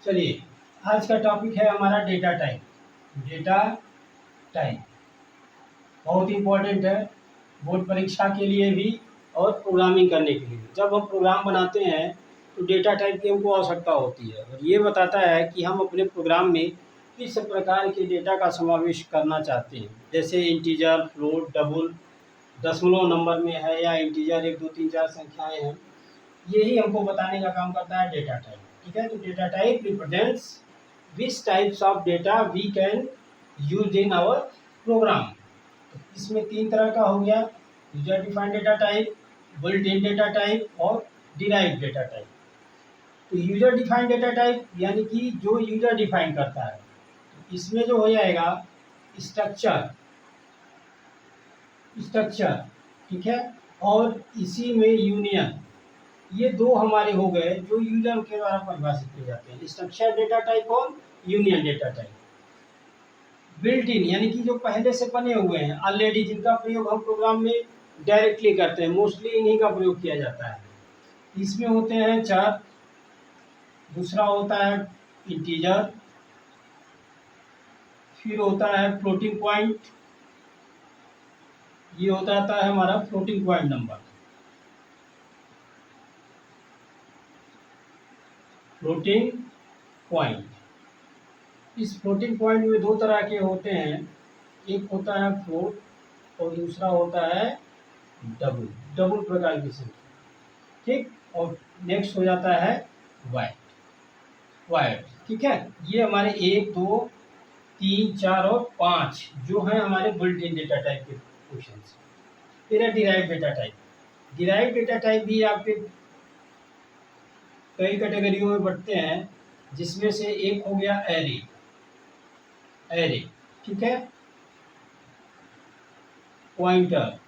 चलिए, आज का टॉपिक है हमारा डेटा टाइप। डेटा टाइप बहुत इम्पोर्टेंट है बोर्ड परीक्षा के लिए भी और प्रोग्रामिंग करने के लिए भी। जब हम प्रोग्राम बनाते हैं तो डेटा टाइप की हमको आवश्यकता होती है और ये बताता है कि हम अपने प्रोग्राम में किस प्रकार के डेटा का समावेश करना चाहते हैं, जैसे इंटीजर, फ्लोट, डबल, दशमलव नंबर में है या इंटीजर 1 2 3 4 संख्याएं हैं। यही हमको बताने का काम करता है डेटा टाइप। ठीक है, तो data type represents which types of data we can use in our program. तो इसमें 3 तरह का हो गया, user defined data type, built in data type और डिराइव्ड डेटा टाइप। तो यूजर डिफाइंड डेटा टाइप यानी कि जो यूजर डिफाइन करता है, तो इसमें जो हो जाएगा स्ट्रक्चर, ठीक है, और इसी में यूनियन, ये दो हमारे हो गए जो यूजर के द्वारा परिभाषित किए जाते हैं, स्ट्रक्चर डेटा टाइप और यूनियन डेटा टाइप। बिल्ट इन यानी कि जो पहले से बने हुए हैं ऑलरेडी, जिनका प्रयोग हम प्रोग्राम में डायरेक्टली करते हैं, मोस्टली इन्हीं का प्रयोग किया जाता है। इसमें होते हैं चर, दूसरा होता है इंटीजर, फिर होता है फ्लोटिंग पॉइंट, ये होता है हमारा floating point number. Floating point, इस फ्लोटिंग पॉइंट में दो तरह के होते हैं, एक होता है फ्लोट और दूसरा होता है डबल, डबल प्रकार की संख्या। ठीक, और नेक्स्ट हो जाता है वाइड। ठीक है, ये हमारे 1 2 3 4 और 5 जो हैं हमारे बिल्ट इन डेटा टाइप के क्वेश्चन। फिर है derive data type. Derive data type भी आपके कई कैटेगरियों में बढ़ते हैं, जिसमें से एक हो गया एरे, ठीक है, पॉइंटर,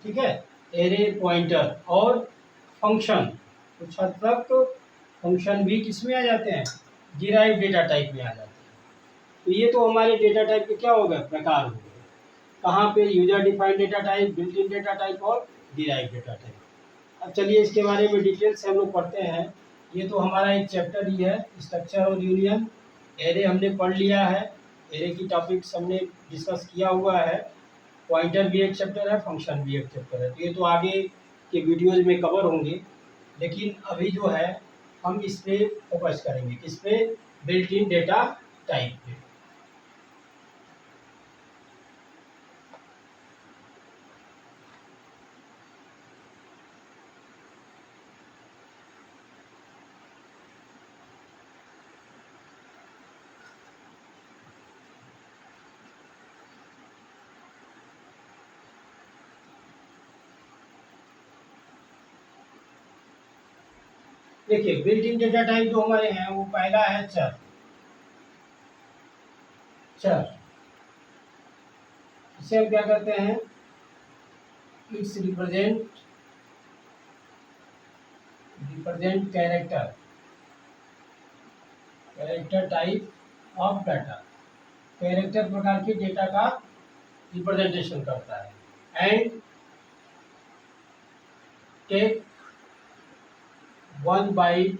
ठीक है, एरे, पॉइंटर और फंक्शन। कुछ हद तक फंक्शन भी किसमें आ जाते हैं, डिराइव डेटा टाइप में आ जाते हैं। तो ये तो हमारे डेटा टाइप के क्या हो गए, प्रकार हो गए। कहाँ पे, user defined data type, built in data type और डिराइव डेटा टाइप। अब चलिए इसके बारे में डिटेल से हम लोग पढ़ते हैं। ये तो हमारा एक चैप्टर ही है, स्ट्रक्चर और यूनियन। एरे हमने पढ़ लिया है, एरे की टॉपिक्स हमने डिस्कस किया हुआ है। पॉइंटर भी एक चैप्टर है, फंक्शन भी एक चैप्टर है। तो ये तो आगे के वीडियोज में कवर होंगे, लेकिन अभी जो है हम इस पे फोकस करेंगे, किस पे, बिल्ट इन डेटा टाइप पे। देखिए, बिल्ट इन डेटा टाइप जो हमारे हैं, वो पहला है चर। इसे हम क्या कहते हैं, it's represent character type of data. Character प्रकार के डेटा का रिप्रेजेंटेशन करता है। And take 1 byte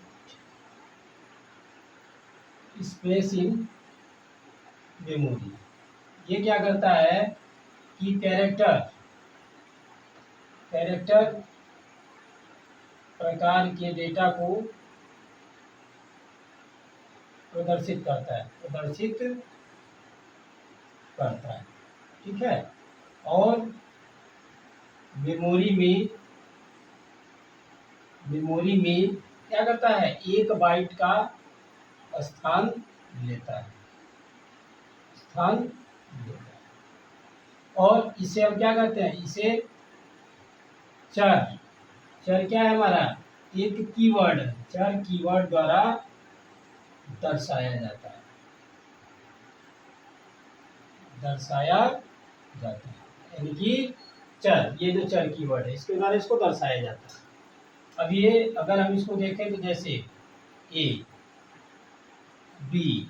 space in memory. ये क्या करता है कि कैरेक्टर प्रकार के डेटा को प्रदर्शित करता है, ठीक है, और मेमोरी में क्या करता है, 1 बाइट का स्थान लेता है। और इसे हम क्या कहते हैं, इसे चर क्या है हमारा, एक कीवर्ड है, चर कीवर्ड द्वारा दर्शाया जाता है, यानी कि चर, ये जो चर कीवर्ड है, इसके द्वारा इसको दर्शाया जाता है। अब ये अगर हम इसको देखें तो जैसे ए, बी,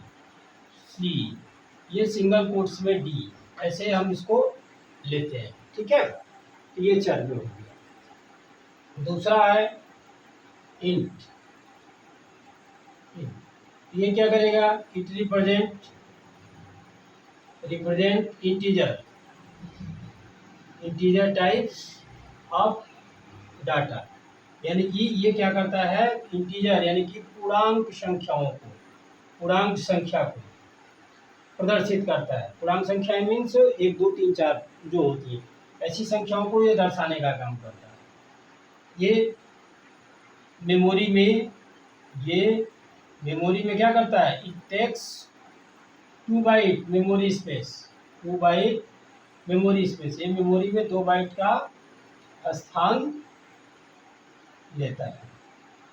सी, ये सिंगल कोट्स में डी, ऐसे हम इसको लेते हैं। ठीक है, तो ये चर में हो गया। दूसरा है इंट। ये क्या करेगा, it represent integer types of data, यानी कि ये क्या करता है, इंटीजर यानी कि पूर्णांक संख्या को प्रदर्शित करता है। पूर्णांक संख्या मीन्स 1 2 3 4 जो होती है, ऐसी संख्याओं को ये दर्शाने का काम करता है। ये मेमोरी में क्या करता है, it takes 2 byte memory space. ये मेमोरी में 2 बाइट का स्थान लेता है।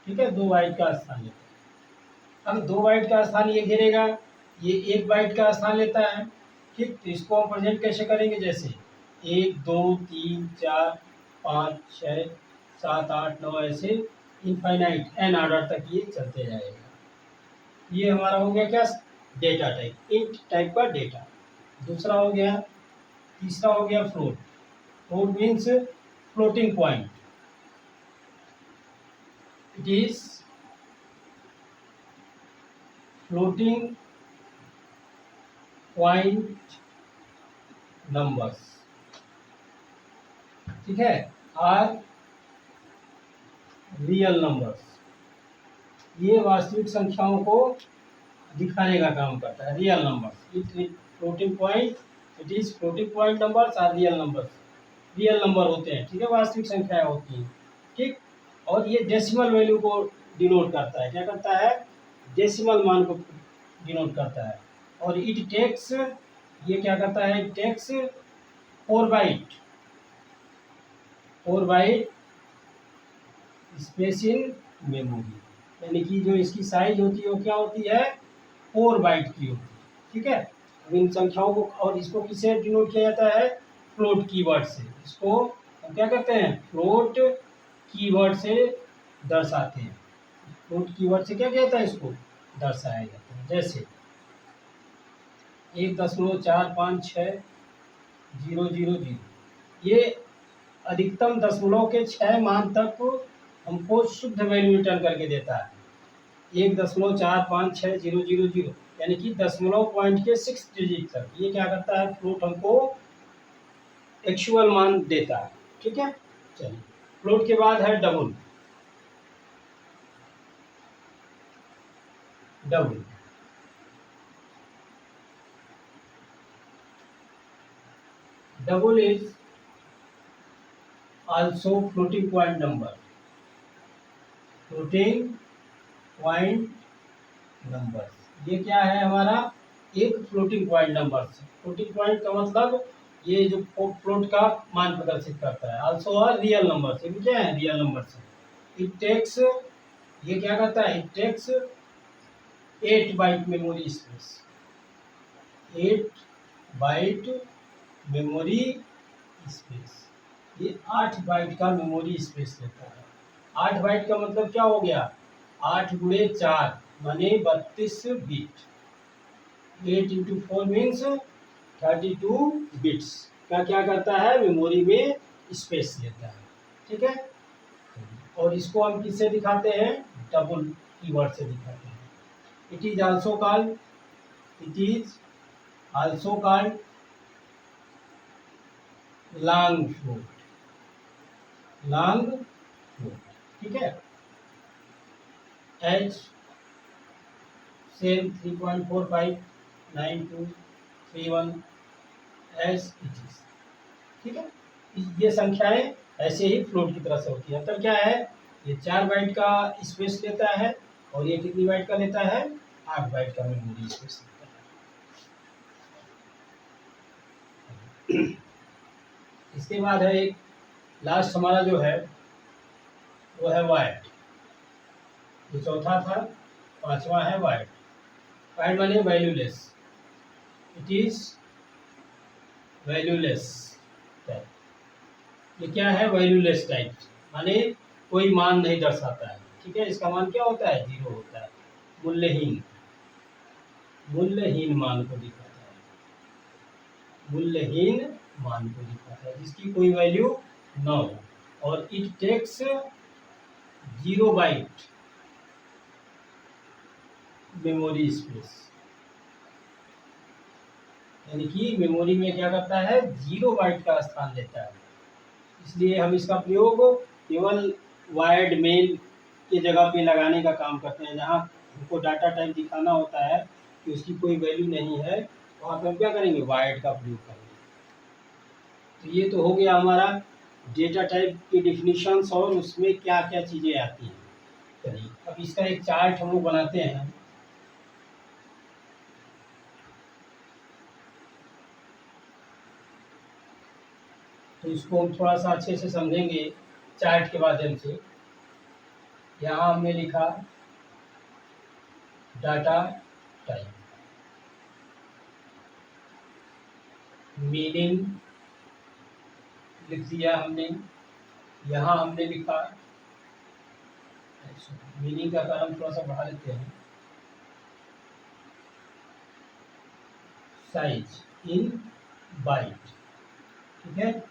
ठीक है, 2 बाइट का स्थान लेता है। अब 2 बाइट का स्थान ये घेरेगा, ये 1 बाइट का स्थान लेता है। ठीक, तो इसको हम प्रेजेंट कैसे करेंगे, जैसे 1 2 3 4 5 6 7 8 9 ऐसे इनफाइनाइट एन ऑर्डर तक ये चलते जाएगा। ये हमारा हो गया क्या, डेटा टाइप, इंट टाइप का डेटा। दूसरा हो गया, तीसरा हो गया float means floating point. It is floating point numbers. ठीक है, आर रियल नंबर्स। ये वास्तविक संख्याओं को दिखाने का काम करता है, real numbers. It is floating point numbers are real numbers. Real number होते हैं, ठीक है, वास्तविक संख्याएं होती हैं। ठीक, और ये डेसिमल वैल्यू को डिनोट करता है। क्या करता है, डेसिमल मान को डिनोट करता है। और इट टेक्स, ये क्या करता है, it takes 4 byte space in memory, यानी कि जो इसकी साइज होती है वो क्या होती है, 4 बाइट की होती है। ठीक है, अब इन संख्याओं को, और इसको किससे डिनोट किया जाता है, फ्लोट कीवर्ड से। इसको हम क्या करते हैं, फ्लोट कीवर्ड से दर्शाते हैं। फ्लोट कीवर्ड से क्या कहता है, इसको दर्शाया जाता है। जैसे 1.456000, ये अधिकतम दशमलव के 6 मान तक हमको शुद्ध वैल्यू रिटर्न करके देता है। 1.456000 यानी कि दशमलव पॉइंट के 6 डिजिट तक ये क्या करता है, फ्लोट हमको एक्चुअल मान देता है। ठीक है, चलिए, फ्लोट के बाद है double. Double is also floating point number। ये क्या है हमारा, एक floating point number. Floating point का मतलब ये जो फ्लोट का मान प्रदर्शित करता है। आल्सो आर रियल नंबर, ये भी क्या है, रियल नंबर से। इट टेक्स, ये क्या करता है, it takes 8 byte memory space. 8 byte memory space, ये 8 बाइट का मेमोरी स्पेस लेता है। 8 बाइट का मतलब क्या हो गया, 8 गुणे 4 माने 32 बिट। 8 इंटू 4 मीन्स 32 बिट्स का क्या करता है, मेमोरी में स्पेस लेता है। ठीक है, और इसको हम किससे दिखाते हैं, डबल कीवर्ड से दिखाते हैं। It is also called long float. ठीक है, H same 3.459231 S it is. ठीक है, ये संख्याएं ऐसे ही फ्लोट की तरह से होती है। मतलब क्या है, ये 4 बाइट का स्पेस लेता है, और ये कितनी बाइट का लेता है, 8 बाइट का मेमोरी स्पेस लेता है। इसके बाद है एक लास्ट हमारा जो है वो है वाइड। ये चौथा था, 5वां है वाइड। वाइड माने valueless. It is valueless type. ये क्या है, वैल्यूलेस टाइप माने कोई मान नहीं दर्शाता है। ठीक है, इसका मान क्या होता है, 0 होता है। मूल्यहीन मान को दिखाता है, जिसकी कोई वैल्यू न हो। और it takes 0 byte memory space, यानी कि मेमोरी में क्या करता है, 0 बाइट का स्थान लेता है। इसलिए हम इसका प्रयोग केवल वायर्ड मेल की जगह पे लगाने का काम करते हैं। जहाँ हमको डाटा टाइप दिखाना होता है कि उसकी कोई वैल्यू नहीं है, वहाँ पर हम क्या करेंगे, वायर्ड का प्रयोग करेंगे। तो ये तो हो गया हमारा डेटा टाइप की डिफिनीशंस और उसमें क्या क्या चीज़ें आती हैं। चलिए अब इसका एक चार्ट हम लोग बनाते हैं। तो इसको हम थोड़ा सा अच्छे से समझेंगे चार्ट के माध्यम से। यहाँ हमने लिखा डाटा टाइप, मीनिंग लिख दिया हमने। यहाँ हमने लिखा, मीनिंग का कारण थोड़ा सा बढ़ा लेते हैं, साइज इन बाइट, ठीक है।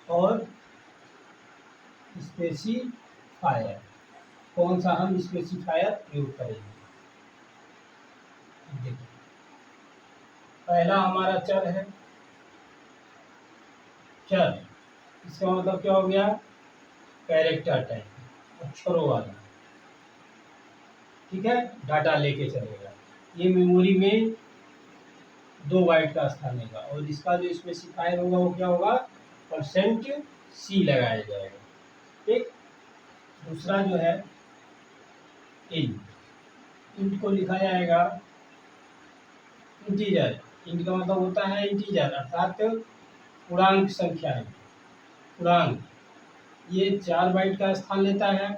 और स्पेसिफायर, कौन सा हम स्पेसिफायर प्रयोग करेंगे। देखिए पहला हमारा चर है, चर इसका मतलब क्या हो गया, कैरेक्टर टाइप, अक्षरों वाला, ठीक है, डाटा लेके चलेगा। ये मेमोरी में 2 बाइट का स्थान लेगा और इसका जो स्पेसिफायर होगा वो क्या होगा, %C लगाया जाएगा, ठीक। दूसरा जो है इंट को लिखा जाएगा इंटीजर। इंट का मतलब होता है इंटीजर, अर्थात पूर्णांक संख्या है, पूर्णांक। ये 4 बाइट का स्थान लेता है,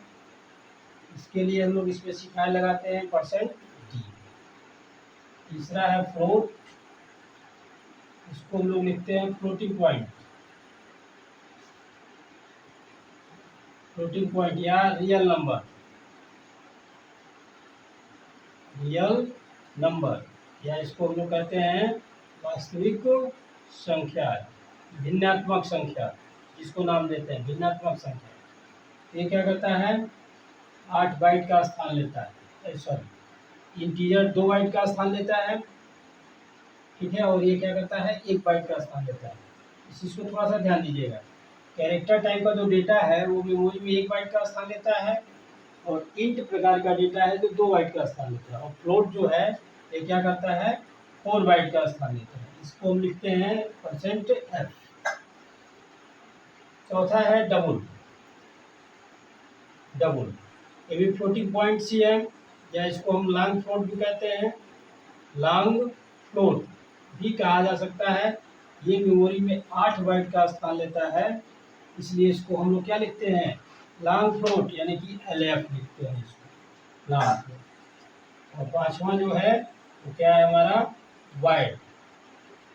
इसके लिए हम लोग स्पेसिफायर लगाते हैं %D। तीसरा है फ्लोट, इसको हम लोग लिखते हैं फ्लोटिंग पॉइंट, फ्लोटिंग पॉइंट या रियल नंबर, रियल नंबर, या इसको हम लोग कहते हैं वास्तविक संख्या, भिन्नात्मक संख्या, जिसको नाम देते हैं भिन्नात्मक संख्या। ये क्या करता है, 8 बाइट का स्थान लेता है, सॉरी इंटीजर 2 बाइट का स्थान लेता है, ठीक है। और ये क्या करता है, 1 बाइट का स्थान लेता है। इस चीज़ को थोड़ा सा ध्यान दीजिएगा। कैरेक्टर टाइप का जो डेटा है वो मेमोरी में 1 बाइट का स्थान लेता है, और इंट प्रकार का डेटा है जो 2 बाइट का स्थान लेता है, और फ्लोट जो है ये क्या करता है, 4 बाइट का स्थान लेता है। इसको हम लिखते हैं %F। चौथा है डबल, डबल ये भी फ्लोटिंग पॉइंट सी है, या इसको हम लॉन्ग फ्लोट भी कहते हैं, लॉन्ग फ्लोट भी कहा जा सकता है। ये मेमोरी में 8 बाइट का स्थान लेता है, इसलिए इसको हम लोग क्या लिखते हैं, लॉन्ग फ्लोट, यानी कि LF लिखते हैं इसको, लॉन्ग फ्लोट। और पांचवा जो है वो क्या है हमारा, वाइड,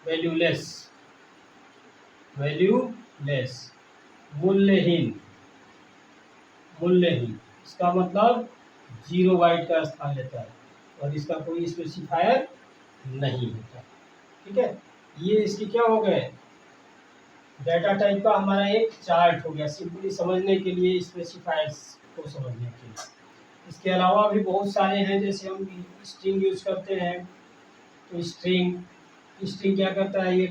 वैल्यूलेस, वैल्यूलेस, मूल्यहीन, मूल्यहीन, इसका मतलब 0 बाइट का स्थान लेता है और इसका कोई स्पेसिफायर नहीं होता, ठीक है। ये इसकी क्या हो गए, डाटा टाइप का हमारा एक चार्ट हो गया, सिंपली समझने के लिए, स्पेसिफायर्स को समझने के लिए। इसके अलावा भी बहुत सारे हैं, जैसे हम स्ट्रिंग यूज़ करते हैं, तो स्ट्रिंग, स्ट्रिंग क्या करता है, ये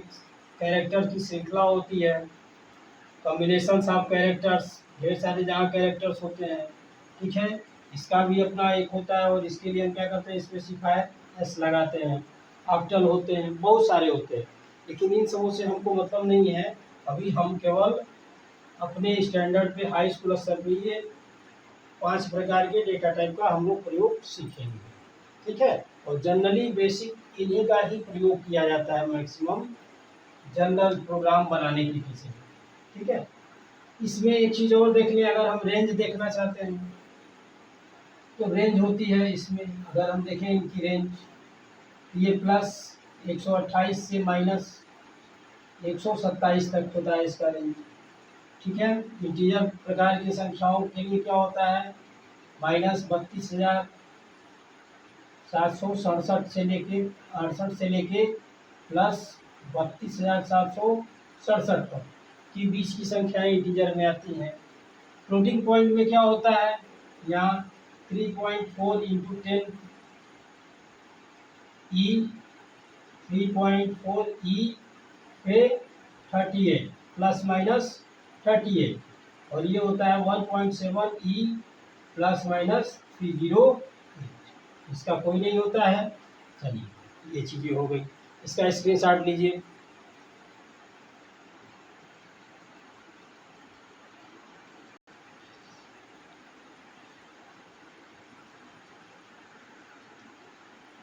कैरेक्टर की श्रृंखला होती है, कॉम्बिनेशंस ऑफ कैरेक्टर्स, ढेर सारे जहाँ कैरेक्टर्स होते हैं, ठीक है। इसका भी अपना एक होता है, और इसके लिए हम क्या करते हैं, स्पेसिफायर S लगाते हैं, ऑक्टल होते हैं, बहुत सारे होते हैं, लेकिन इन सबों से हमको मतलब नहीं है। अभी हम केवल अपने स्टैंडर्ड पे हाई स्कूल स्तर पे ये 5 प्रकार के डेटा टाइप का हम लोग प्रयोग सीखेंगे, ठीक है। और जनरली बेसिक इन्हीं का ही प्रयोग किया जाता है मैक्सिमम जनरल प्रोग्राम बनाने के पीछे, ठीक है। इसमें एक चीज़ और देख लें, अगर हम रेंज देखना चाहते हैं तो रेंज होती है इसमें, अगर हम देखें इनकी रेंज, ये प्लस 128 से माइनस 127 तक होता है इसका रेंज, ठीक है। इंटीजर प्रकार की संख्याओं के लिए क्या होता है, -32,767 से लेके 68 से लेके प्लस 32,767 तक की बीच की संख्याएं इंटीजर में आती हैं। फ्लोटिंग पॉइंट में क्या होता है, यहाँ 3.4 × 10 ई 3.4 ई पे 38 प्लस माइनस 38 और ये होता है 1.7 ई प्लस माइनस 308। इसका कोई नहीं होता है। चलिए ये चीज़ें हो गई, इसका स्क्रीनशॉट लीजिए।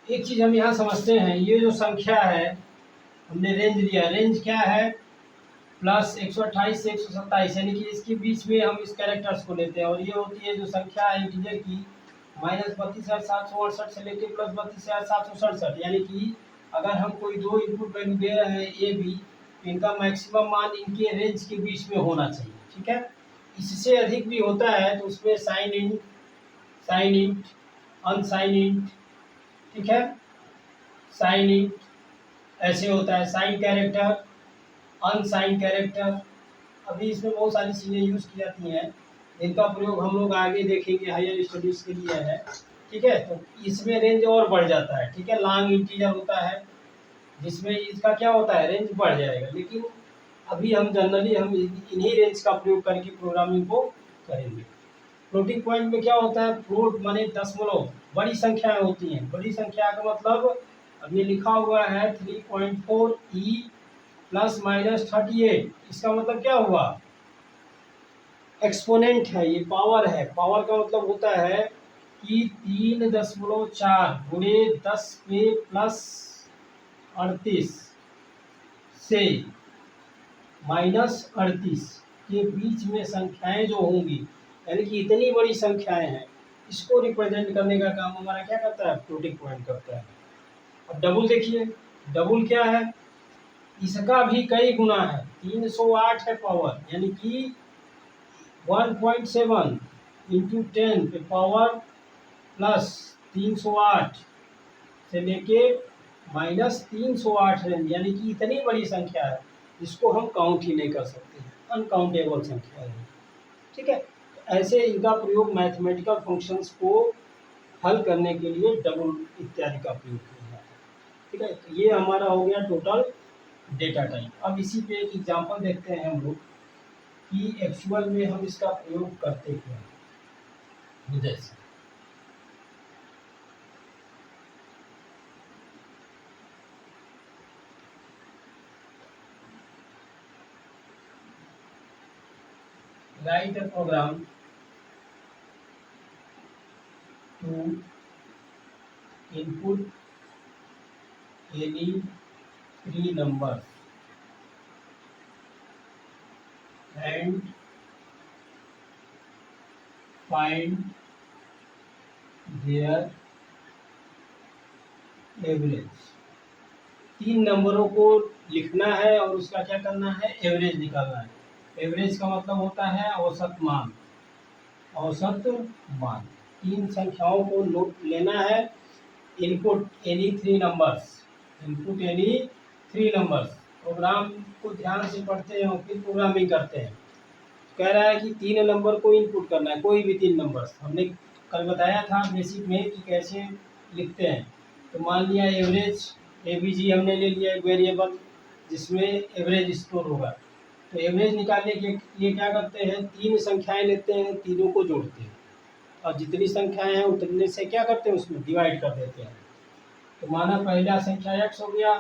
एक चीज़ हम यहाँ समझते हैं, ये जो संख्या है हमने रेंज लिया, रेंज क्या है प्लस 128 से 127, यानी कि इसके बीच में हम इस कैरेक्टर्स को लेते हैं। और ये होती है जो संख्या है इंटीजर की -32,768 से लेकर प्लस 32,767, यानी कि अगर हम कोई दो इनपुट वैल्यू दे रहे हैं ए बी, तो इनका मैक्सिमम मान इनके रेंज के बीच में होना चाहिए। ठीक है, इससे अधिक भी होता है तो उसमें साइन इंट, अनसाइन इंट, ठीक है, साइन इंट ऐसे होता है, साइन कैरेक्टर, अनसाइन कैरेक्टर। अभी इसमें बहुत सारी चीज़ें यूज़ की जाती हैं, इनका प्रयोग हम लोग आगे देखेंगे, हायर स्टडीज़ के लिए है। ठीक है, तो इसमें रेंज और बढ़ जाता है। ठीक है, लॉन्ग इंटीजर होता है जिसमें इसका क्या होता है, रेंज बढ़ जाएगा। लेकिन अभी हम जनरली हम इन्हीं रेंज का प्रयोग करके प्रोग्रामिंग को करेंगे। फ्लोटिंग पॉइंट में क्या होता है, फ्लोट माने दशमलव, बड़ी संख्याएं होती हैं। बड़ी संख्या का मतलब अब ये लिखा हुआ है 3.4 ई प्लस माइनस 38, इसका मतलब क्या हुआ, एक्सपोनेंट है, ये पावर है। पावर का मतलब होता है कि 3.4 गुणे 10 पे प्लस 38 से माइनस 38 के बीच में संख्याएं जो होंगी, यानी कि इतनी बड़ी संख्याएं हैं, इसको रिप्रेजेंट करने का काम हमारा क्या करता है, फ्लोटिंग पॉइंट करता है। अब डबल देखिए, डबल क्या है, इसका भी कई गुना है, 308 है पावर, यानी कि 1.7 इंटू 10 पे पावर प्लस 308 से लेके माइनस 308 रेंज, यानी कि इतनी बड़ी संख्या है, इसको हम काउंट ही नहीं कर सकते, अनकाउंटेबल संख्या है। ठीक है, ऐसे इनका प्रयोग मैथमेटिकल फंक्शंस को हल करने के लिए डबल इत्यादि का प्रयोग किया जाता है। ठीक है, तो ये हमारा हो गया टोटल डेटा टाइप। अब इसी पे एक एग्जांपल देखते हैं हम लोग कि एक्चुअल में हम इसका प्रयोग करते क्या हैं। जैसे write a program to input any three numbers and find their average. तीन नंबरों को लिखना है और उसका क्या करना है, एवरेज निकालना है। एवरेज का मतलब होता है औसत मान, औसत मान। तीन संख्याओं को नोट लेना है, input any three numbers, input any three numbers. Program को ध्यान से पढ़ते हैं और फिर प्रोग्रामिंग करते हैं। कह रहा है कि तीन नंबर को इनपुट करना है, कोई भी तीन नंबर्स। हमने कल बताया था बेसिक में कि कैसे लिखते हैं। तो मान लिया एवरेज, एवीजी हमने ले लिया एक वेरिएबल जिसमें एवरेज स्टोर होगा। तो एवरेज निकालने के लिए क्या करते हैं, तीन संख्याएं लेते हैं, तीनों को जोड़ते हैं और जितनी संख्याएं हैं उतने से क्या करते हैं, उसमें डिवाइड कर देते हैं। तो माना पहला संख्या x हो गया,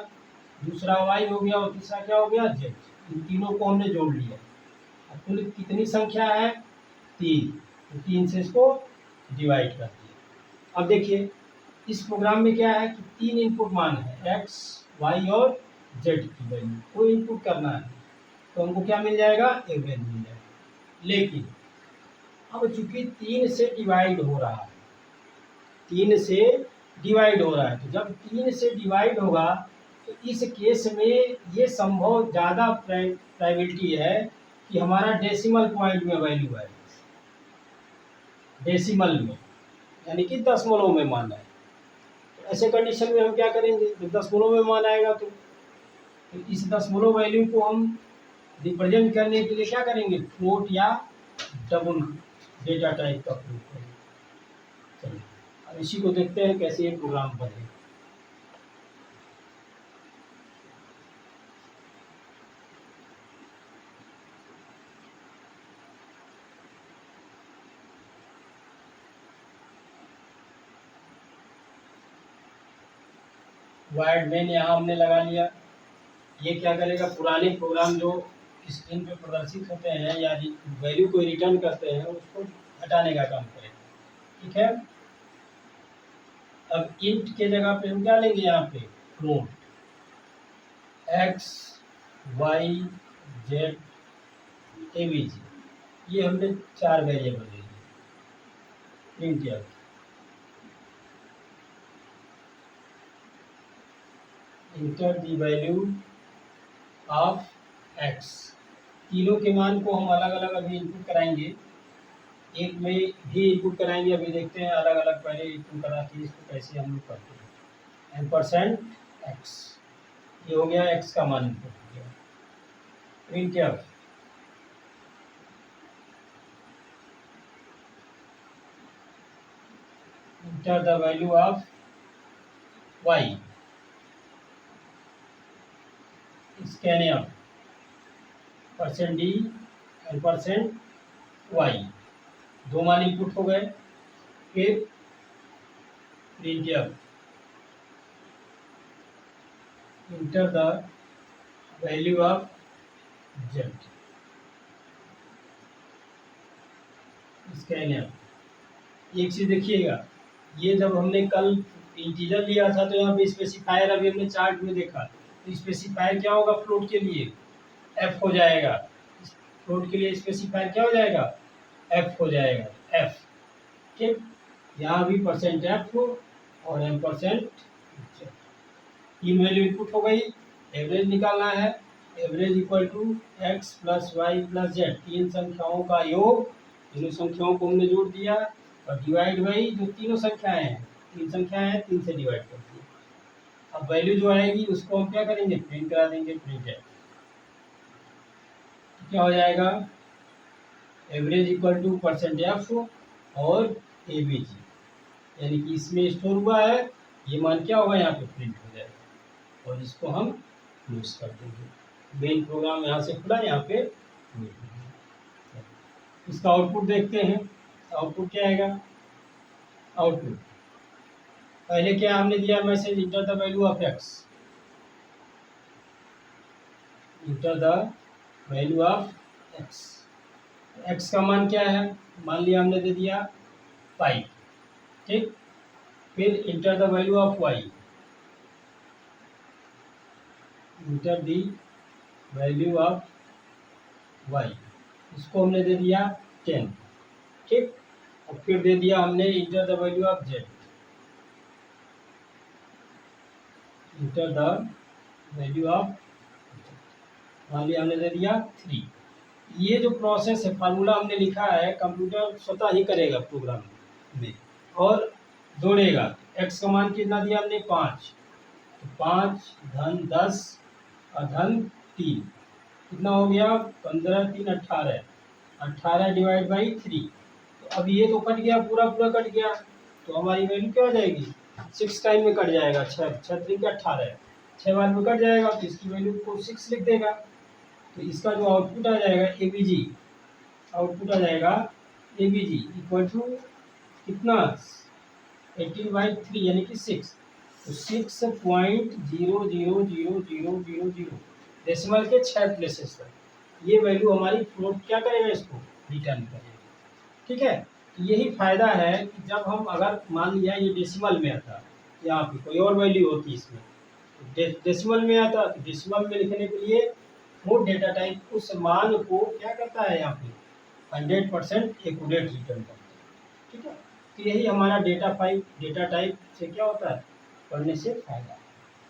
दूसरा y हो गया और तीसरा क्या हो गया, z। इन तीनों को हमने जोड़ लिया। अब कुल कितनी संख्या है, तीन, तो तीन से इसको डिवाइड कर दिया। अब देखिए इस प्रोग्राम में क्या है कि तीन इनपुट मान है, x, y और z की वैल्यू को इनपुट करना है, तो हमको क्या मिल जाएगा, एवरेज मिल जाएगा। लेकिन अब चूंकि तीन से डिवाइड हो रहा है, तीन से डिवाइड हो रहा है, तो जब तीन से डिवाइड होगा तो इस केस में ये संभव ज़्यादा प्रोबेबिलिटी है कि हमारा डेसिमल पॉइंट में वैल्यू है, डेसिमल में, यानी कि दशमलव में मान है। तो ऐसे कंडीशन में हम क्या करेंगे, जब दशमलव में मान आएगा तो इस दशमलव वैल्यू को हम रिप्रेजेंट करने के लिए क्या करेंगे, फ्लोट या डबल डेटा टाइप का प्रयोग करेंगे। चलिए अब इसी को देखते हैं कैसे ये प्रोग्राम बनेगा। वाइड मेन यहाँ हमने लगा लिया। ये क्या करेगा, पुराने प्रोग्राम जो स्क्रीन पे प्रदर्शित होते हैं या वैल्यू को रिटर्न करते हैं उसको हटाने का काम करेगा। ठीक है, अब इंट के जगह पे हम क्या लेंगे, यहाँ पे float x y z a B g, ये हमने 4 वेरिएबल ले लिए। प्रिंट किया, enter the value of x, तीनों के मान को हम अलग अलग अभी इनपुट कराएंगे, एक में भी इनपुट कराएंगे। अभी देखते हैं अलग अलग पहले इनपुट करा के इसको कैसे हम लोग करते हैं। एम्परसेंड एक्स, ये हो गया एक्स का मान इनपुट हो गया। प्रिंट किया, enter the value of Y, scan F percent D and percent Y, दो मान इनपुट हो गए। फिर प्रिंट किया, enter the value of Z, scan F. एक चीज देखिएगा, ये जब हमने कल इंटीजर लिया था तो यहाँ पे स्पेसिफायर, अभी हमने चार्ट में देखा तो स्पेसिफायर क्या होगा, फ्लोट के लिए एफ हो जाएगा। फ्लोट के लिए स्पेसिफायर क्या हो जाएगा, एफ हो जाएगा, एफ। ठीक, यहाँ भी परसेंट एफ हो और एम परसेंट, तीन वैल्यू इनपुट हो गई। एवरेज निकालना है, average equal to X plus Y plus Z, तीन संख्याओं का योग, तीनों संख्याओं को हमने जोड़ दिया और डिवाइड बाई जो तीनों संख्याएं हैं, तीन संख्याएं हैं, 3 से डिवाइड कर दिया। अब वैल्यू जो आएगी उसको हम क्या करेंगे, प्रिंट करा देंगे। प्रिंट है, क्या हो जाएगा, average equal two percent F और ए बी जी, यानी कि इसमें स्टोर हुआ है, ये मान क्या होगा, यहाँ पे प्रिंट हो जाएगा और इसको हम यूज कर देंगे। मेन प्रोग्राम यहाँ से खुला, यहाँ पे इसका आउटपुट देखते हैं। आउटपुट क्या आएगा, आउटपुट पहले क्या हमने दिया message, inter the value of x, inter the value of x, x का मान क्या है, मान लिया हमने दे दिया 5। ठीक, फिर enter the value of Y, enter the value of Y, इसको हमने दे दिया 10। ठीक, और फिर दे दिया हमने inter the value of Z, inter the value of, मान लिया हमने दे दिया 3। ये जो प्रोसेस है, फार्मूला हमने लिखा है, कंप्यूटर स्वतः ही करेगा प्रोग्राम में और जोड़ेगा। एक्स का मान कितना दिया हमने, 5, तो 5 धन 10 और धन 3, कितना हो गया, 15 3 18, 18 डिवाइड बाई 3। तो अब ये तो कट गया, पूरा पूरा कट गया, तो हमारी वैल्यू क्या हो जाएगी, 6 टाइम में कट जाएगा, 6 6 3 18, 6 बार में कट जाएगा, तो इसकी वैल्यू को 6 लिख देगा। तो इसका जो आउटपुट आ जाएगा ए बी जी, आउटपुट आ जाएगा A B G equal to कितना, 18/3 यानी कि 6, तो 6.00000 डेसिमल के 6 प्लेसेस तक ये वैल्यू हमारी फ्लोट क्या करेगा, इसको रिटर्न करेगा। ठीक है, तो यही फायदा है कि जब हम अगर मान लिया ये डेसिमल में आता, यहाँ पे कोई और वैल्यू होती इसमें, डेसिमल में आता, तो डेसिमल में लिखने के लिए मोड डेटा टाइप उस मान को क्या करता है, यहाँ पे 100% एक्यूरेट रिटर्न करता है। ठीक है, तो यही हमारा डेटा टाइप से क्या होता है, पढ़ने से फायदा है।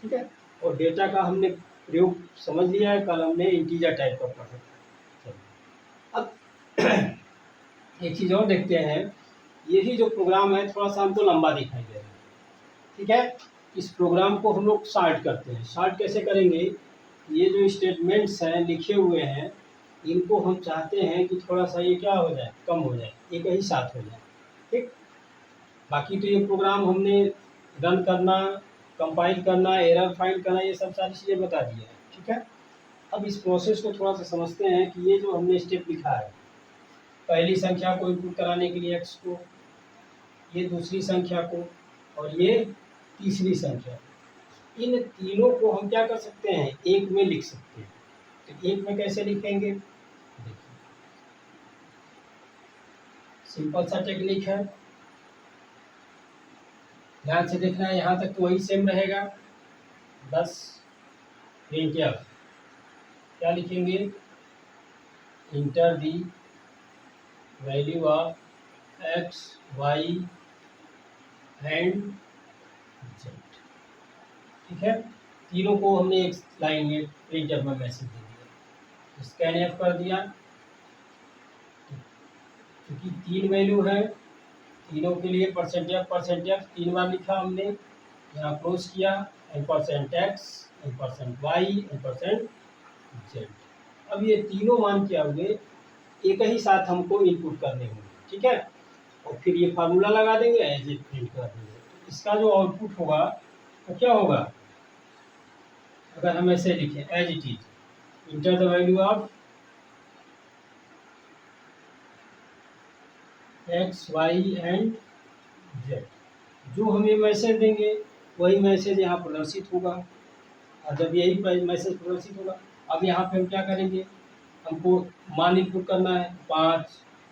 ठीक है, और डेटा का हमने प्रयोग समझ लिया है, कल हमने इंटीजर टाइप का पढ़ा। अब एक चीज़ और देखते हैं, यही जो प्रोग्राम है थोड़ा सा हमको लंबा दिखाई दे रहा है। ठीक है, इस प्रोग्राम को हम लोग शार्ट करते हैं। शार्ट कैसे करेंगे, ये जो स्टेटमेंट्स हैं लिखे हुए हैं, इनको हम चाहते हैं कि थोड़ा सा ये क्या हो जाए, कम हो जाए, एक ही साथ हो जाए। ठीक, बाकी तो ये प्रोग्राम हमने रन करना, कंपाइल करना, एरर फाइंड करना, ये सब सारी चीज़ें बता दी है। ठीक है, अब इस प्रोसेस को थोड़ा सा समझते हैं कि ये जो हमने स्टेप लिखा है, पहली संख्या को इनपुट कराने के लिए एक्स को, ये दूसरी संख्या को, और ये तीसरी संख्या, इन तीनों को हम क्या कर सकते हैं, एक में लिख सकते हैं। तो एक में कैसे लिखेंगे, देखिए सिंपल सा टेक्निक है, ध्यान से देखना है, यहाँ तक तो वही सेम रहेगा। बस प्रिंटफ क्या लिखेंगे, enter the value of X Y and Z. ठीक है, तीनों को हमने एक लाइन में प्रिंटर में मैसेज दे दिया, स्कैन एफ कर दिया। क्योंकि तीन वैल्यू है, तीनों के लिए परसेंटेज 3 बार लिखा हमने, यहाँ क्लोज किया, ampersand X, ampersand Y, ampersand Z. अब ये तीनों मान क्या हुए, एक ही साथ हमको इनपुट करने होंगे। ठीक है, और फिर ये फार्मूला लगा देंगे, एज इट प्रिंट कर देंगे। तो इसका जो आउटपुट होगा तो क्या होगा, अगर हम ऐसे लिखें as it is, enter the value of X Y and Z, जो हम ये मैसेज देंगे वही मैसेज यहाँ प्रदर्शित होगा। और जब यही मैसेज प्रदर्शित होगा, अब यहाँ पे हम क्या करेंगे, हमको मान इनपुट करना है, 5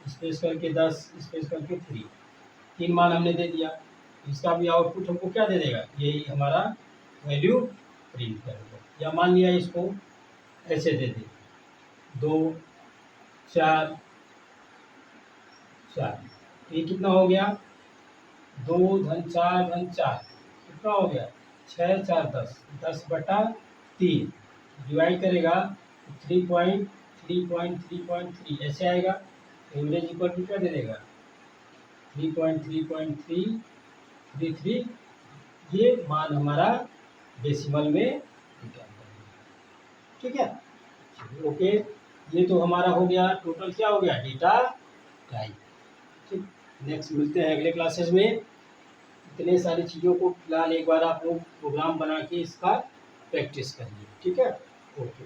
स्पेस करके 10 स्पेस करके 3, 3 मान हमने दे दिया। इसका भी आउटपुट हमको क्या दे देगा, यही हमारा वैल्यू प्रिंट करेगा। या मान लिया इसको ऐसे दे दे, 2 4 4, तो ये कितना हो गया, 2 धन 4 धन 4 कितना हो गया, 6 4 10, 10/3 डिवाइड करेगा 3.3.3.3 ऐसे आएगा। एवरेज इक्वल टू क्या दे देगा, 3.3.333। ये मान हमारा डेसिमल में निकाल देंगे। ठीक है, ओके, ये तो हमारा हो गया टोटल, क्या हो गया, डेटा टाइप। ठीक, नेक्स्ट मिलते हैं अगले क्लासेस में। इतने सारी चीज़ों को फिलहाल एक बार आप लोग प्रोग्राम बना के इसका प्रैक्टिस करिए। ठीक है, ओके।